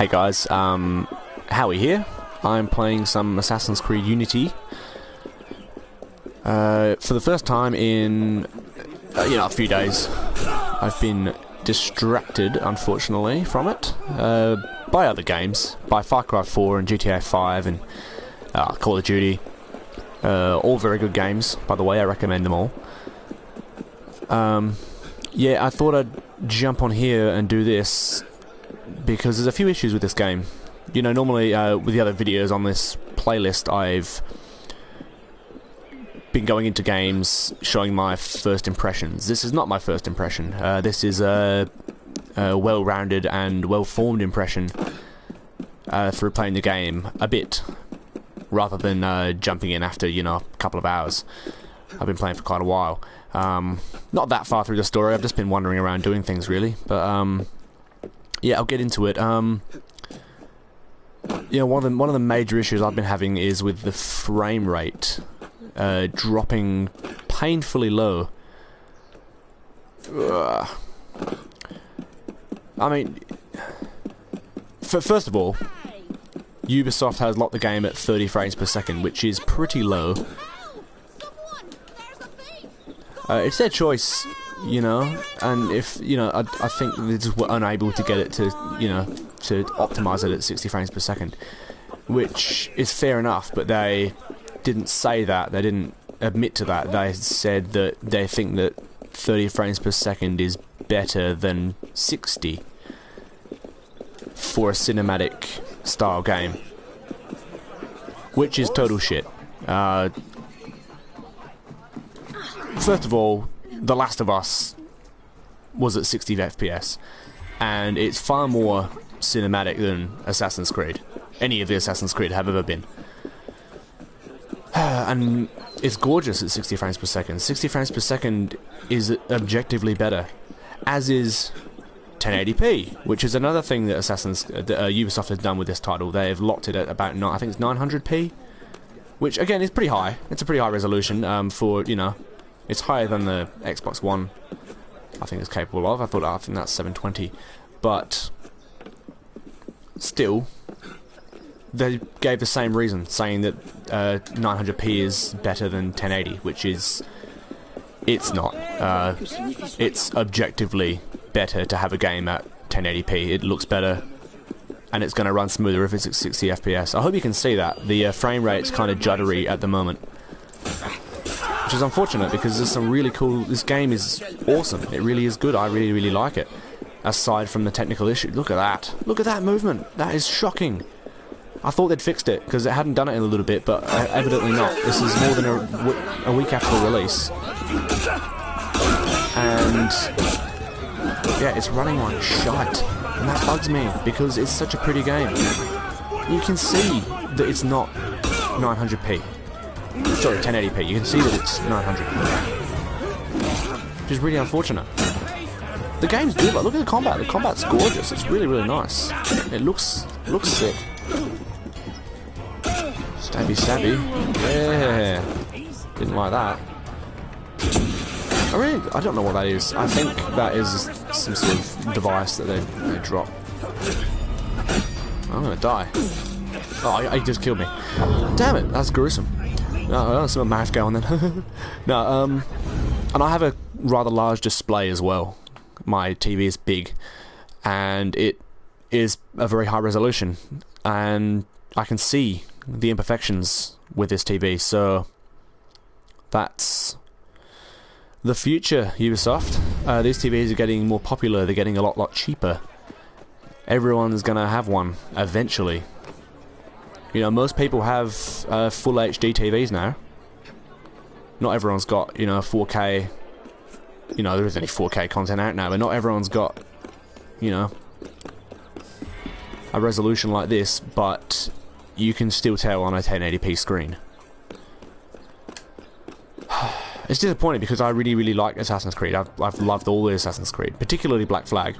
Hey guys, Howie here. I'm playing some Assassin's Creed Unity for the first time in, a few days. I've been distracted, unfortunately, from it by other games, by Far Cry 4 and GTA 5 and Call of Duty. All very good games, by the way. I recommend them all. Yeah, I thought I'd jump on here and do this because there's a few issues with this game. You know, normally with the other videos on this playlist, I've been going into games showing my first impressions. This is not my first impression. This is a well-rounded and well-formed impression through playing the game a bit, rather than jumping in after, a couple of hours. I've been playing for quite a while. Not that far through the story. I've just been wandering around doing things, really. But yeah, I'll get into it. One of the major issues I've been having is with the frame rate dropping painfully low. I mean, first of all, Ubisoft has locked the game at 30 frames per second, which is pretty low. It's their choice, and if, I think they just were unable to get it to, to optimize it at 60 frames per second, which is fair enough, but they didn't say that, they didn't admit to that. They said that they think that 30 frames per second is better than 60 for a cinematic style game, which is total shit. First of all, The Last of Us was at 60 FPS, and it's far more cinematic than Assassin's Creed. Any of the Assassin's Creed have ever been. And it's gorgeous at 60 frames per second. 60 frames per second is objectively better, as is 1080p, which is another thing that Ubisoft has done with this title. They've locked it at about, I think it's 900p, which again is pretty high. It's a pretty high resolution for, it's higher than the Xbox One I think it's capable of. I think that's 720, but still, they gave the same reason, saying that 900p is better than 1080, which is, it's not. It's objectively better to have a game at 1080p. It looks better, and it's going to run smoother if it's at 60 FPS. I hope you can see that. The frame rate's kind of juddery at the moment, which is unfortunate because there's some really cool... This game is awesome. It really is good. I really, really like it. Aside from the technical issue. Look at that. Look at that movement. That is shocking. I thought they'd fixed it because it hadn't done it in a little bit, but evidently not. This is more than a week after release. And yeah, it's running like shite. And that bugs me because it's such a pretty game. You can see that it's not 900p. Sorry, 1080p. You can see that it's 900, which is really unfortunate. The game's good. Like, look at the combat. The combat's gorgeous. It's really, really nice. It looks sick. Stabby, stabby. Yeah. Didn't like that. I don't know what that is. I think that is some sort of device that they drop. I'm gonna die. Oh, he just killed me. Damn it, that's gruesome. No, some math going then. No, and I have a rather large display as well. My TV is big, and it is a very high resolution, and I can see the imperfections with this TV, so that's the future, Ubisoft. These TVs are getting more popular, they're getting a lot cheaper. Everyone's gonna have one, eventually. Most people have full HD TVs now. Not everyone's got, 4K. There isn't any 4K content out now, but not everyone's got, a resolution like this, but you can still tell on a 1080p screen. It's disappointing because I really, really like Assassin's Creed. I've loved all the Assassin's Creed, particularly Black Flag.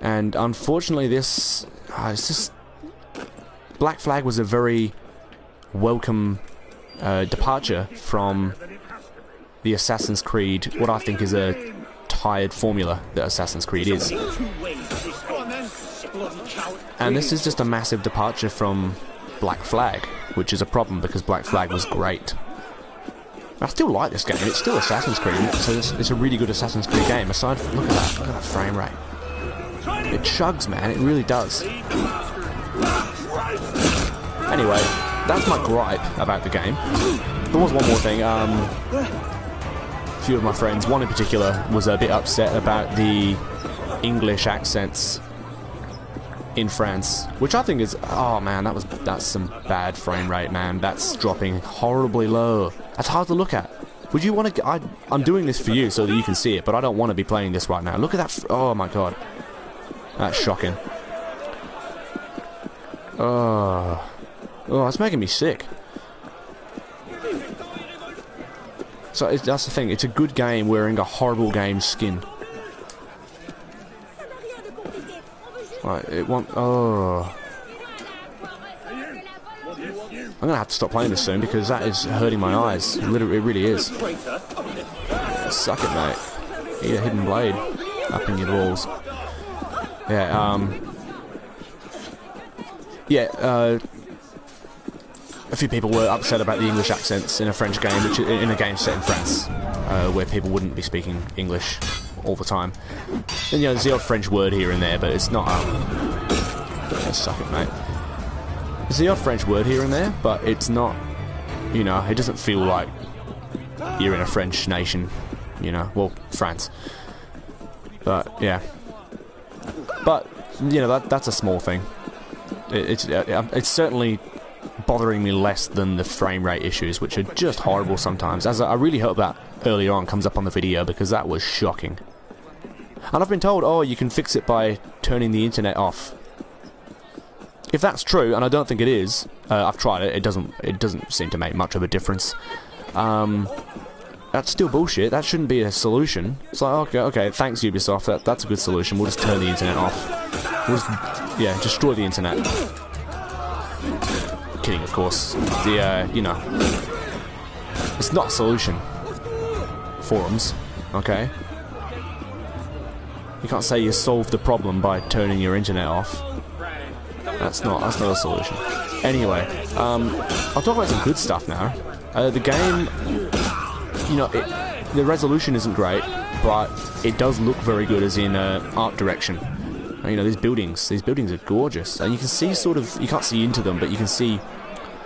And unfortunately this, it's just... Black Flag was a very welcome departure from the Assassin's Creed, what I think is a tired formula that Assassin's Creed is. And this is just a massive departure from Black Flag, which is a problem because Black Flag was great. I still like this game. It's still Assassin's Creed, so it's a really good Assassin's Creed game. Aside from, look at that frame rate. It chugs, man. It really does. Anyway, that's my gripe about the game. There was one more thing. A few of my friends, one in particular, was a bit upset about the English accents in France, which I think is, oh man, that's some bad frame rate, man. That's dropping horribly low. That's hard to look at. Would you want to? I'm doing this for you so that you can see it, but I don't want to be playing this right now. Look at that. Oh my god, that's shocking. Oh, it's making me sick. So that's the thing. It's a good game wearing a horrible game skin. Right, it won't. Oh, I'm gonna have to stop playing this soon because that is hurting my eyes. Literally, it really is. Suck it, mate. Eat a hidden blade up in your balls. Yeah. Yeah. A few people were upset about the English accents in a French game, which in a game set in France, where people wouldn't be speaking English all the time. And you know, there's the odd French word here and there, but it's not. Yeah, suck it, mate. There's the odd French word here and there, but it's not. You know, it doesn't feel like you're in a French nation. You know, well, France. But yeah. But you know, that's a small thing. It's certainly bothering me less than the frame rate issues, which are just horrible sometimes. As I really hope that earlier on comes up on the video, because that was shocking. And I've been told, oh, you can fix it by turning the internet off. If that's true, and I don't think it is, I've tried it. It doesn't seem to make much of a difference. That's still bullshit. That shouldn't be a solution. It's like, okay, thanks Ubisoft. That's a good solution. We'll just turn the internet off. We'll just, yeah, destroy the internet. Kidding, of course. You know, it's not a solution. Forums, okay? You can't say you solved the problem by turning your internet off. That's not a solution. Anyway, I'll talk about some good stuff now. The game, you know, the resolution isn't great, but it does look very good, as in art direction. You know, these buildings are gorgeous, and you can see sort of, you can't see into them, but you can see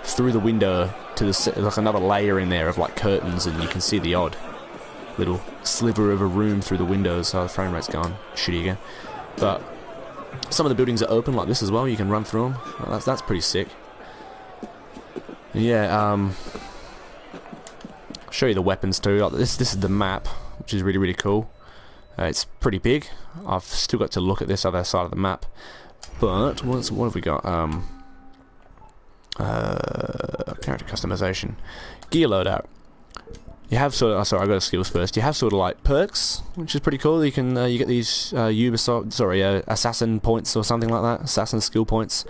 through the window to the, like another layer in there of like curtains, and you can see the odd little sliver of a room through the windows. So the frame rate's gone shitty again, but some of the buildings are open like this as well. You can run through them. Well, that's pretty sick. Yeah. I'll show you the weapons too. Like this is the map, which is really cool. It's pretty big. I've still got to look at this other side of the map. But what have we got? Character customization, gear loadout. You have sort of. Oh, sorry, I got skills first. You have sort of like perks, which is pretty cool. You can you get these Ubisoft, assassin points or something like that. Assassin skill points.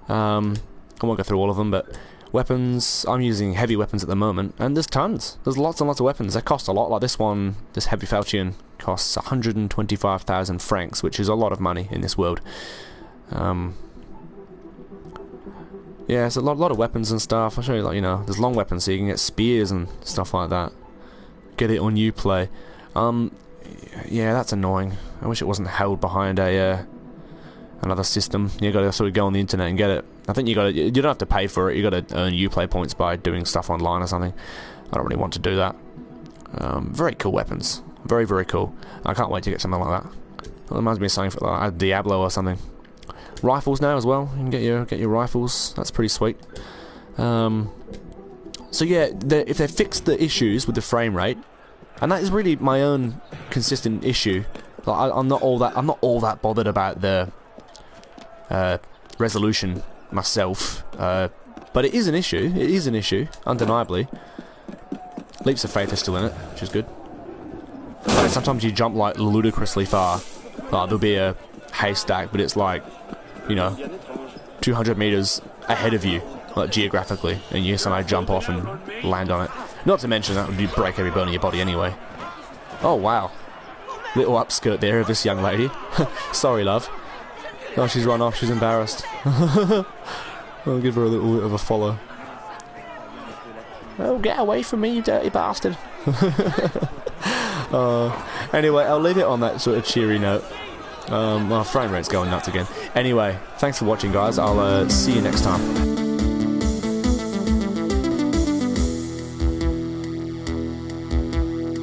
I won't go through all of them, but weapons. I'm using heavy weapons at the moment, and there's tons. There's lots and lots of weapons. They cost a lot. Like this one, this heavy falchion costs 125,000 francs, which is a lot of money in this world. Yeah, it's a lot of weapons and stuff. I'll show you, like, you know, there's long weapons, so you can get spears and stuff like that. Get it on Uplay. Yeah, that's annoying. I wish it wasn't held behind a another system. You gotta sort of go on the internet and get it. I think you don't have to pay for it. You gotta earn Uplay points by doing stuff online or something. I don't really want to do that. Very cool weapons. Very cool. I can't wait to get something like that. It reminds me of something for like Diablo or something. Rifles now as well. You can get your rifles. That's pretty sweet. So yeah, if they fix the issues with the frame rate, and that is really my own consistent issue. Like, I'm not all that bothered about the resolution myself, but it is an issue. It is an issue, undeniably. Leaps of faith are still in it, which is good. But sometimes you jump like ludicrously far. Like there'll be a haystack, but it's like, you know, 200 meters ahead of you, like geographically, and you somehow jump off and land on it. Not to mention that would break every bone in your body anyway. Oh wow, little upskirt there of this young lady. Sorry, love. Oh, she's run off. She's embarrassed. I'll give her a little bit of a follow. Oh, get away from me, you dirty bastard. Anyway, I'll leave it on that sort of cheery note. My frame rate's going nuts again. Anyway, thanks for watching, guys. I'll see you next time.